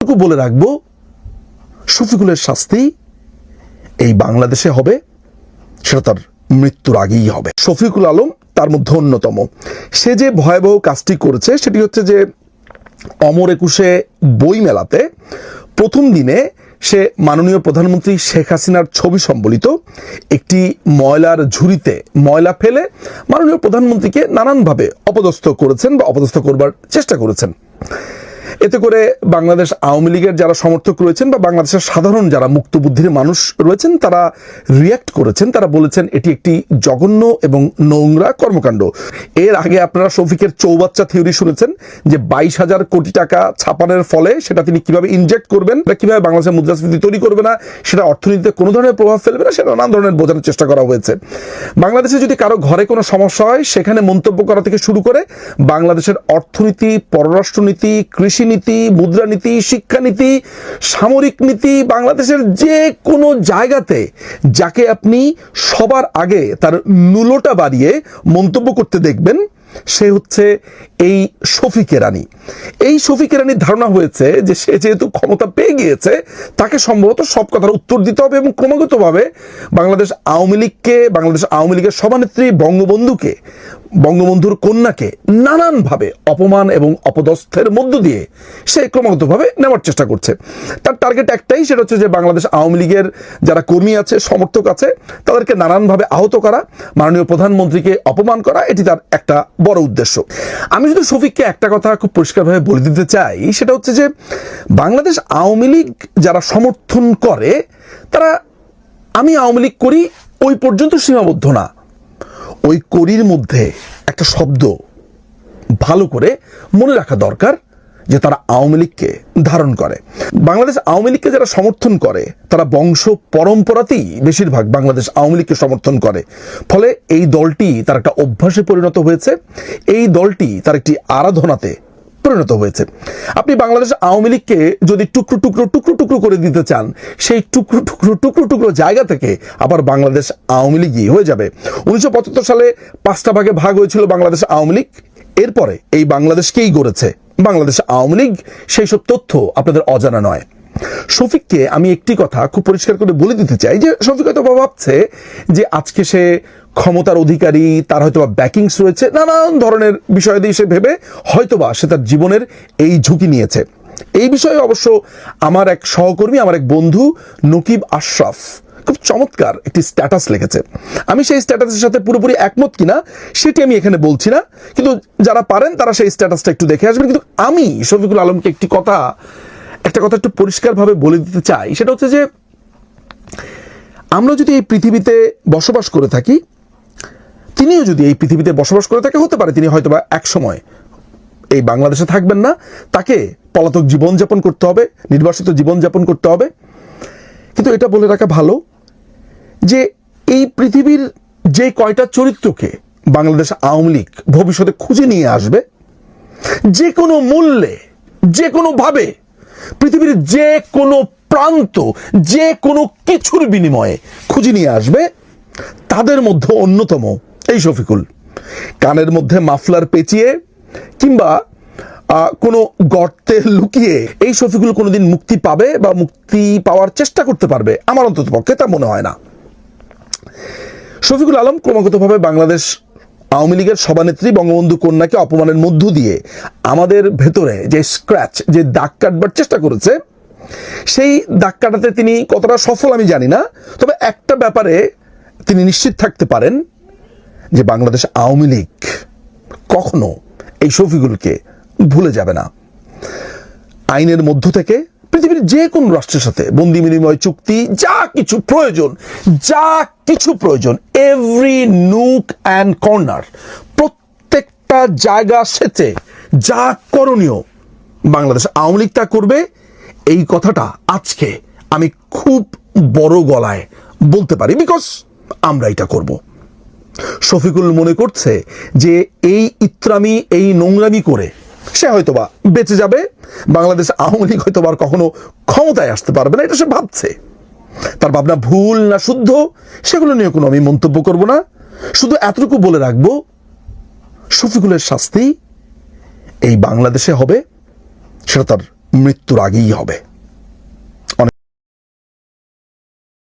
এতটুকু বলে রাখবো, শফিকুলের শাস্তি এই বাংলাদেশে হবে, সেটা তার মৃত্যুর আগেই হবে। শফিকুল আলম তার মধ্যে অন্যতম। সে যে ভয়াবহ কাজটি করেছে সেটি হচ্ছে যে অমর একুশে বই মেলাতে প্রথম দিনে সে মাননীয় প্রধানমন্ত্রী শেখ হাসিনার ছবি সম্বলিত একটি ময়লার ঝুড়িতে ময়লা ফেলে মাননীয় প্রধানমন্ত্রীকে নানানভাবে অপদস্থ করেছেন বা অপদস্থ করবার চেষ্টা করেছেন। এতে করে বাংলাদেশ আওয়ামী লীগের যারা সমর্থক রয়েছেন বা বাংলাদেশের সাধারণ যারা মুক্তবুদ্ধির মানুষ রয়েছেন তারা রিয়্যাক্ট করেছেন। তারা বলেছেন এটি একটি জঘন্য এবং নোংরা কর্মকাণ্ড। এর আগে আপনারা শফিকের চৌবাচ্চা থিওরি শুনেছেন যে 22,000 কোটি টাকা ছাপানোর ফলে সেটা তিনি কিভাবে ইনজেক্ট করবেন বা কিভাবে বাংলাদেশের মুদ্রাস্ফীতি তৈরি করবে না, সেটা অর্থনীতিতে কোনো ধরনের প্রভাব ফেলবে না, সেটা নানান ধরনের বোঝানোর চেষ্টা করা হয়েছে। বাংলাদেশে যদি কারো ঘরে কোনো সমস্যা হয় সেখানে মন্তব্য করা থেকে শুরু করে বাংলাদেশের অর্থনীতি, পররাষ্ট্রনীতি, কৃষি নীতি, মুদ্রানীতি, শিক্ষানীতি, সামরিক নীতি, বাংলাদেশের যে কোনো জায়গাতে যাকে আপনি সবার আগে তার নুলোটা বাড়িয়ে মন্তব্য করতে দেখবেন সে হচ্ছে এই শফিক এরানি। এই শফিক এরানির ধারণা হয়েছে যে সে যেহেতু ক্ষমতা পেয়ে গিয়েছে তাকে সম্ভবত সব কথার উত্তর দিতে হবে এবং ক্রমাগতভাবে বাংলাদেশ আওয়ামী লীগের সভানেত্রী বঙ্গবন্ধুর কন্যাকে নানানভাবে অপমান এবং অপদস্থের মধ্য দিয়ে সে ক্রমাগতভাবে নেওয়ার চেষ্টা করছে। তার টার্গেট একটাই, সেটা হচ্ছে যে বাংলাদেশ আওয়ামী লীগের যারা কর্মী আছে, সমর্থক আছে, তাদেরকে নানানভাবে আহত করা, মাননীয় প্রধানমন্ত্রীকে অপমান করা, এটি তার একটা বড় উদ্দেশ্য। আমি যদি শফিককে একটা কথা খুব পরিষ্কারভাবে বলে দিতে চাই, সেটা হচ্ছে যে বাংলাদেশ আওয়ামী লীগ যারা সমর্থন করে তারা আমি আওয়ামী লীগ করি ওই পর্যন্ত সীমাবদ্ধ না। ওই করির মধ্যে একটা শব্দ ভালো করে মনে রাখা দরকার যে তারা আওয়ামী লীগকে ধারণ করে। বাংলাদেশ আওয়ামী লীগকে যারা সমর্থন করে তারা বংশ পরম্পরাতেই বেশিরভাগ বাংলাদেশ আওয়ামী লীগকে সমর্থন করে। ফলে এই দলটি তার একটা অভ্যাসে পরিণত হয়েছে, এই দলটি তার একটি আরাধনাতে পরিণত হয়েছে। আপনি বাংলাদেশ আওয়ামী লীগকে যদি টুকরো টুকরো করে দিতে চান, সেই টুকরো জায়গা থেকে আবার বাংলাদেশ আওয়ামী লীগই হয়ে যাবে। 1975 সালে 5টা ভাগে ভাগ হয়েছিল বাংলাদেশ আওয়ামী লীগ, এরপরে এই বাংলাদেশকেই গড়েছে বাংলাদেশ আওয়ামী লীগ। সেই সব তথ্য আপনাদের অজানা নয়। শফিককে আমি একটি কথা খুব পরিষ্কার করে বলে দিতে চাই যে শফিক হয়তো ভাবছে যে আজকে সে ক্ষমতার অধিকারী, তার হয়তো ব্যাকিংস রয়েছে, নানান ধরনের বিষয় দিয়ে সে ভেবে হয়তোবা সে তার জীবনের এই ঝুঁকি নিয়েছে। এই বিষয়ে অবশ্য আমার এক সহকর্মী, আমার এক বন্ধু নকিব আশরাফ খুব চমৎকার একটি স্ট্যাটাস লিখেছে। আমি সেই স্ট্যাটাসের সাথে পুরোপুরি একমত কিনা সেটি আমি এখানে বলছি না, কিন্তু যারা পারেন তারা সেই স্ট্যাটাসটা একটু দেখে আসবেন। কিন্তু আমি শফিকুল আলমকে একটা কথা একটু পরিষ্কারভাবে বলে দিতে চাই, সেটা হচ্ছে যে আমরা যদি এই পৃথিবীতে বসবাস করে থাকি, তিনিও যদি এই পৃথিবীতে বসবাস করে থাকে, হতে পারে তিনি হয়তোবা এক সময় এই বাংলাদেশে থাকবেন না, তাকে পলাতক জীবনযাপন করতে হবে, নির্বাসিত জীবনযাপন করতে হবে। কিন্তু এটা বলে রাখা ভালো যে এই পৃথিবীর যে কয়টা চরিত্রকে বাংলাদেশ আওয়ামী লীগ ভবিষ্যতে খুঁজে নিয়ে আসবে, যে কোনো মূল্যে, যে কোনোভাবে, পৃথিবীর যে কোনো প্রান্ত, যে কোনো কিছুর বিনিময়ে খুঁজে নিয়ে আসবে, তাদের মধ্যে অন্যতম এই শফিকুল। কানের মধ্যে মাফলার পেঁচিয়ে কিংবা কোনো গর্তে লুকিয়ে এই শফিকুল কোনোদিন মুক্তি পাবে বা মুক্তি পাওয়ার চেষ্টা করতে পারবে, আমার অন্তত পক্ষে তা মনে হয় না। শফিকুল আলম ক্রমাগতভাবে বাংলাদেশ আওয়ামী লীগের সভানেত্রী বঙ্গবন্ধু কন্যাকে অপমানের মধ্য দিয়ে আমাদের ভেতরে যে স্ক্র্যাচ, যে দাগ কাটবার চেষ্টা করেছে, সেই দাগ কাটাতে তিনি কতটা সফল আমি জানি না। তবে একটা ব্যাপারে তিনি নিশ্চিত থাকতে পারেন যে বাংলাদেশ আওয়ামী লীগ কখনো এই শফিকুলকে ভুলে যাবে না। আইনের মধ্য থেকে পৃথিবীর যে কোনো রাষ্ট্রের সাথে বন্দি বিনিময় চুক্তি, যা কিছু প্রয়োজন, এভরি নুক অ্যান্ড কর্নার, প্রত্যেকটা জায়গা সেচে যা করণীয় বাংলাদেশ আওয়ামী লীগ তা করবে। এই কথাটা আজকে আমি খুব বড় গলায় বলতে পারি, বিকজ আমরা এটা করব। শফিকুল মনে করছে যে এই ইত্রামি, এই নোংরামি করে সে হয়তোবা বেঁচে যাবে, বাংলাদেশ আওয়ামী লীগ হয়তোবা আর কখনো ক্ষমতায় আসতে পারবে না, এটা সে ভাবছে। তার ভাবনা ভুল না শুদ্ধ সেগুলো নিয়ে কোনো আমি মন্তব্য করব না। শুধু এতটুকু বলে রাখবো, শফিকুলের শাস্তি এই বাংলাদেশে হবে, সেটা তার মৃত্যুর আগেই হবে।